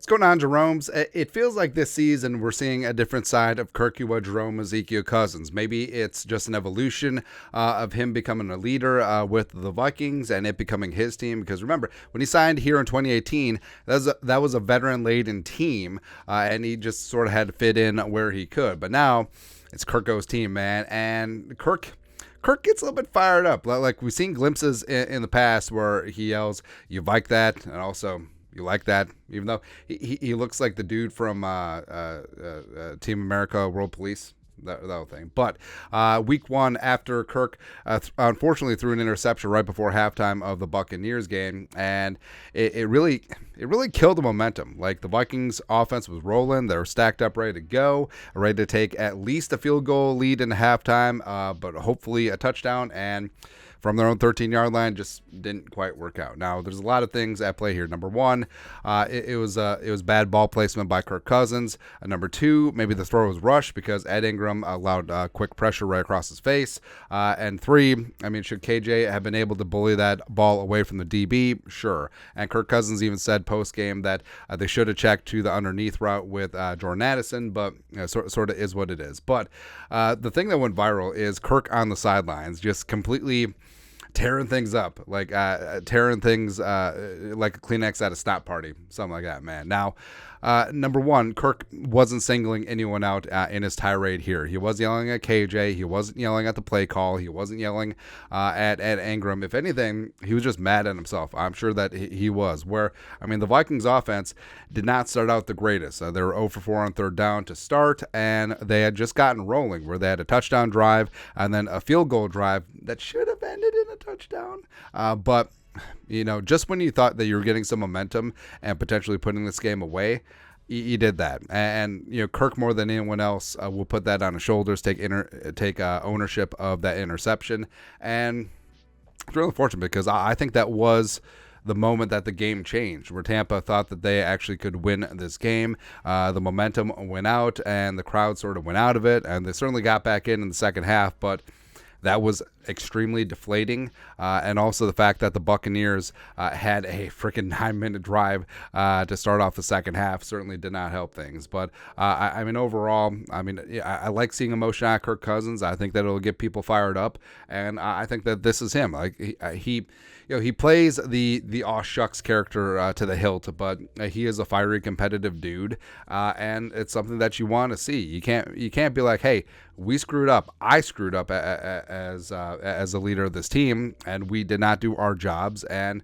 going on, Jerome's? It feels like this season we're seeing a different side of Kirk Jerome Ezekiel Cousins. Maybe it's just an evolution of him becoming a leader with the Vikings and it becoming his team. Because remember, when he signed here in 2018, that was a veteran-laden team, and he just sort of had to fit in where he could. But now it's Kirko's team, man, and Kirk gets a little bit fired up. Like we've seen glimpses in the past where he yells, "You like that?" and also, "You like that?" Even though he looks like the dude from Team America World Police, that whole thing. But week one, after Kirk unfortunately threw an interception right before halftime of the Buccaneers game, and it really killed the momentum. Like, the Vikings offense was rolling. They were stacked up, ready to go, ready to take at least a field goal lead in halftime, but hopefully a touchdown, and from their own 13-yard line, just didn't quite work out. Now, there's a lot of things at play here. Number one, it was bad ball placement by Kirk Cousins. Number two, maybe the throw was rushed because Ed Ingram allowed quick pressure right across his face. And three, I mean, should KJ have been able to bully that ball away from the DB? Sure. And Kirk Cousins even said post-game that they should have checked to the underneath route with Jordan Addison, but sort of is what it is. But the thing that went viral is Kirk on the sidelines, just completely tearing things up, like tearing things like a Kleenex at a stop party, something like that, man. Now, number one, Kirk wasn't singling anyone out in his tirade here. He was yelling at KJ. He wasn't yelling at the play call. He wasn't yelling at Ingram. If anything, he was just mad at himself. I'm sure that he was. I mean, the Vikings offense did not start out the greatest. They were 0 for 4 on third down to start, and they had just gotten rolling where they had a touchdown drive and then a field goal drive that should have ended in a touchdown. But just when you thought that you were getting some momentum and potentially putting this game away, you did that. And Kirk, more than anyone else, will put that on his shoulders, take ownership of that interception. And it's really unfortunate because I think that was the moment that the game changed, where Tampa thought that they actually could win this game. The momentum went out and the crowd sort of went out of it, and they certainly got back in the second half, but that was extremely deflating, and also the fact that the Buccaneers had a freaking 9-minute drive to start off the second half certainly did not help things. But I mean, overall, I like seeing emotion out of Kirk Cousins. I think that it'll get people fired up, and I think that this is him. Like he plays the aw shucks character to the hilt, but he is a fiery, competitive dude, and it's something that you want to see. You can't be like, hey, we screwed up. I screwed up as a leader of this team, and we did not do our jobs. And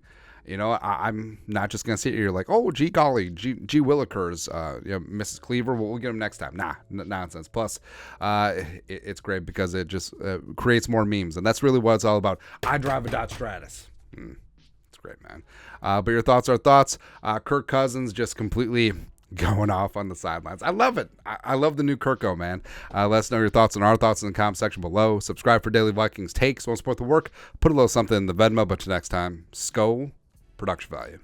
I'm not just gonna sit here like, oh, gee golly, gee Willikers, Mrs. Cleaver, we'll get him next time. Nah, nonsense. Plus, it's great because it just creates more memes, and that's really what it's all about. I drive a Dodge Stratus. It's great, man. But your thoughts are thoughts. Kirk Cousins just completely going off on the sidelines. I love it. I love the new Kirko, man. Let us know your thoughts and our thoughts in the comment section below. Subscribe for daily Vikings takes. Want to support the work? Put a little something in the Venmo. But till next time, Skull Production Value.